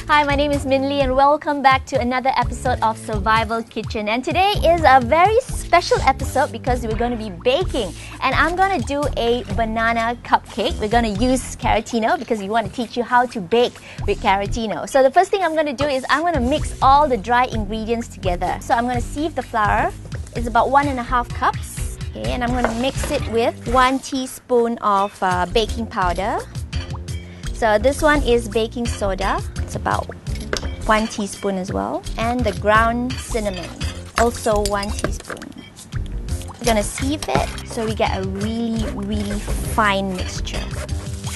Hi, my name is Mynn Lee and welcome back to another episode of Survival Kitchen. And today is a very special episode because we're going to be baking. And I'm going to do a banana cupcake. We're going to use carotino because we want to teach you how to bake with carotino. So the first thing I'm going to do is I'm going to mix all the dry ingredients together. So I'm going to sieve the flour. It's about 1.5 cups. Okay, and I'm going to mix it with 1 teaspoon of baking powder. So this one is baking soda. It's about 1 teaspoon as well. And the ground cinnamon, also 1 teaspoon. We're gonna sieve it so we get a really fine mixture.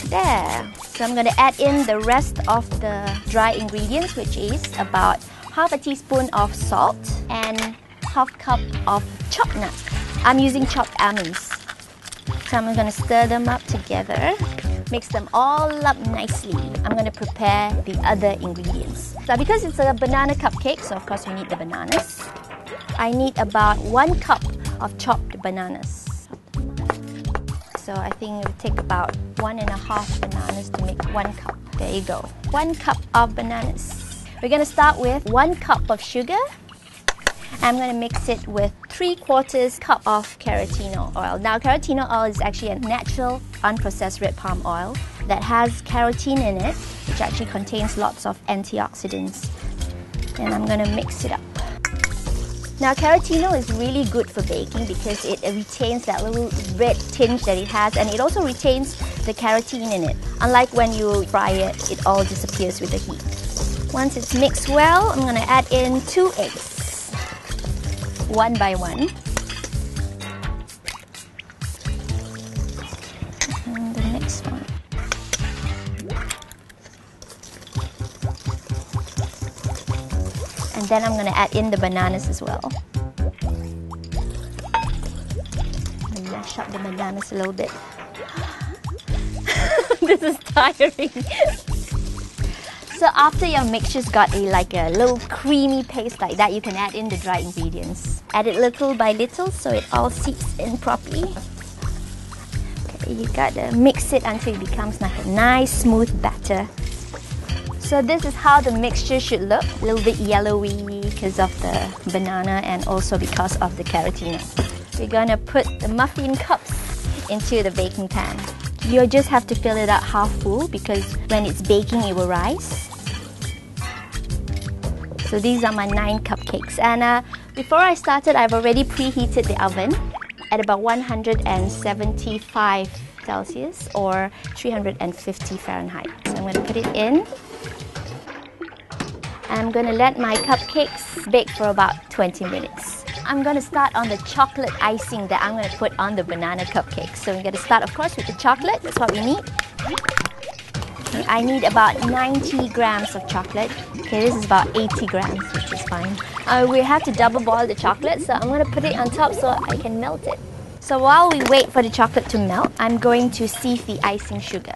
There. So I'm gonna add in the rest of the dry ingredients, which is about half a teaspoon of salt and half cup of chopped nuts. I'm using chopped almonds. So I'm gonna stir them up together. Mix them all up nicely. I'm going to prepare the other ingredients. So because it's a banana cupcake, so of course we need the bananas. I need about 1 cup of chopped bananas. So I think it will take about 1.5 bananas to make 1 cup. There you go. 1 cup of bananas. We're going to start with 1 cup of sugar. I'm going to mix it with 3/4 cup of carotino oil. Now, carotino oil is actually a natural, unprocessed red palm oil that has carotene in it, which actually contains lots of antioxidants. And I'm going to mix it up. Now, carotino is really good for baking because it retains that little red tinge that it has, and it also retains the carotene in it. Unlike when you fry it, it all disappears with the heat. Once it's mixed well, I'm going to add in 2 eggs. 1 by 1. And the next one. And then I'm going to add in the bananas as well. And mash up the bananas a little bit. This is tiring. So after your mixture's got a little creamy paste like that, you can add in the dry ingredients. Add it little by little so it all seeps in properly. Okay, you gotta mix it until it becomes like a nice smooth batter. So this is how the mixture should look. A little bit yellowy because of the banana and also because of the carotino. We're gonna put the muffin cups into the baking pan. You just have to fill it up half full because when it's baking it will rise. So these are my 9 cupcakes. And before I started, I've already preheated the oven at about 175 Celsius or 350 Fahrenheit. So I'm going to put it in. And I'm going to let my cupcakes bake for about 20 minutes. I'm going to start on the chocolate icing that I'm going to put on the banana cupcake. So we're going to start, of course, with the chocolate. That's what we need. Okay, I need about 90 grams of chocolate. Okay, this is about 80 grams, which is fine. We have to double boil the chocolate, so I'm going to put it on top so I can melt it. So while we wait for the chocolate to melt, I'm going to sieve the icing sugar.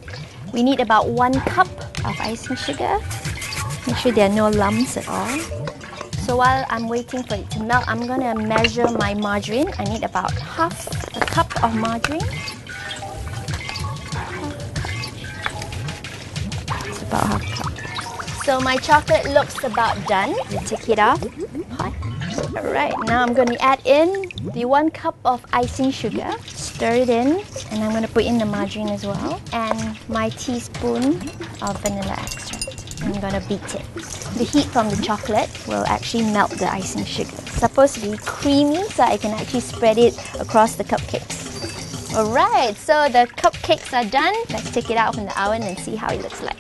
We need about 1 cup of icing sugar. Make sure there are no lumps at all. So while I'm waiting for it to melt, I'm going to measure my margarine. I need about half a cup of margarine. It's about half a cup. So my chocolate looks about done. Take it off. Alright, now I'm going to add in the 1 cup of icing sugar. Stir it in, and I'm going to put in the margarine as well. And my teaspoon of vanilla extract. I'm going to beat it. The heat from the chocolate will actually melt the icing sugar. It's supposed to be creamy, so I can actually spread it across the cupcakes. Alright, so the cupcakes are done. Let's take it out from the oven and see how it looks like.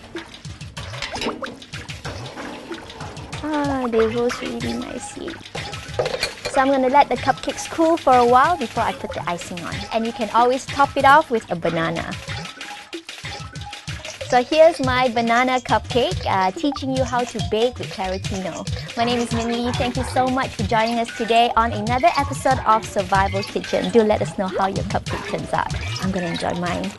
They roast really nicely. So I'm going to let the cupcakes cool for a while before I put the icing on. And you can always top it off with a banana. So here's my banana cupcake, teaching you how to bake with carotino. My name is Mynn Lee. Thank you so much for joining us today on another episode of Survival Kitchen. Do let us know how your cupcake turns out. I'm going to enjoy mine.